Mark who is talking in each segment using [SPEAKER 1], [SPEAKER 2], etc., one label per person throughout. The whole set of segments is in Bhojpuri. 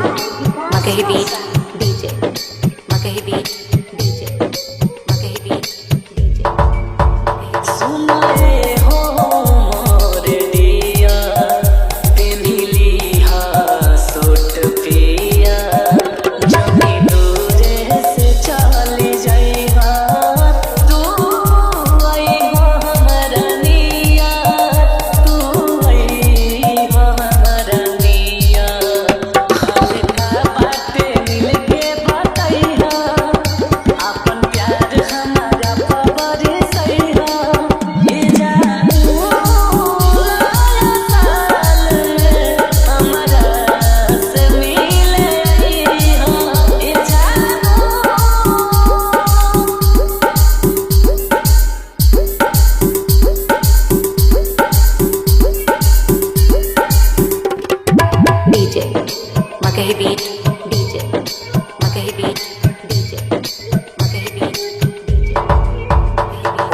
[SPEAKER 1] Makahi Beat DJ Makahi Beat DJ Makahi Beat DJ सुनाए हो मोरे दिया तेनिली हा सोट पिया जमी दूरे से चली जाइबा तू आई हो हमरा निया तू आई हो हमरा निया DJ Makahi Beat DJ Makahi Beat DJ Makahi Beat DJ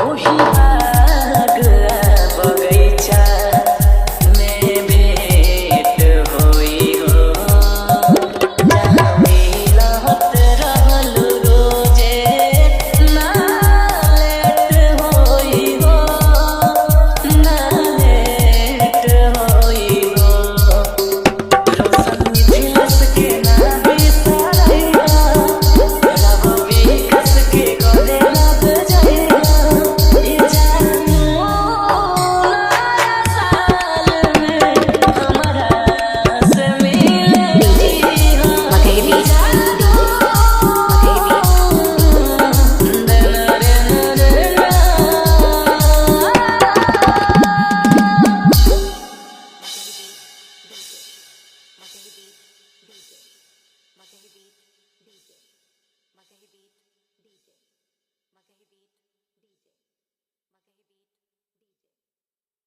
[SPEAKER 1] ओही बाग बगैचा में भेंट होई हो जहाँ मिलत रहल रोजे ना लेट होई हो ना लेट होई हो Makahi Beat DJ Makahi Beat DJ Makahi Beat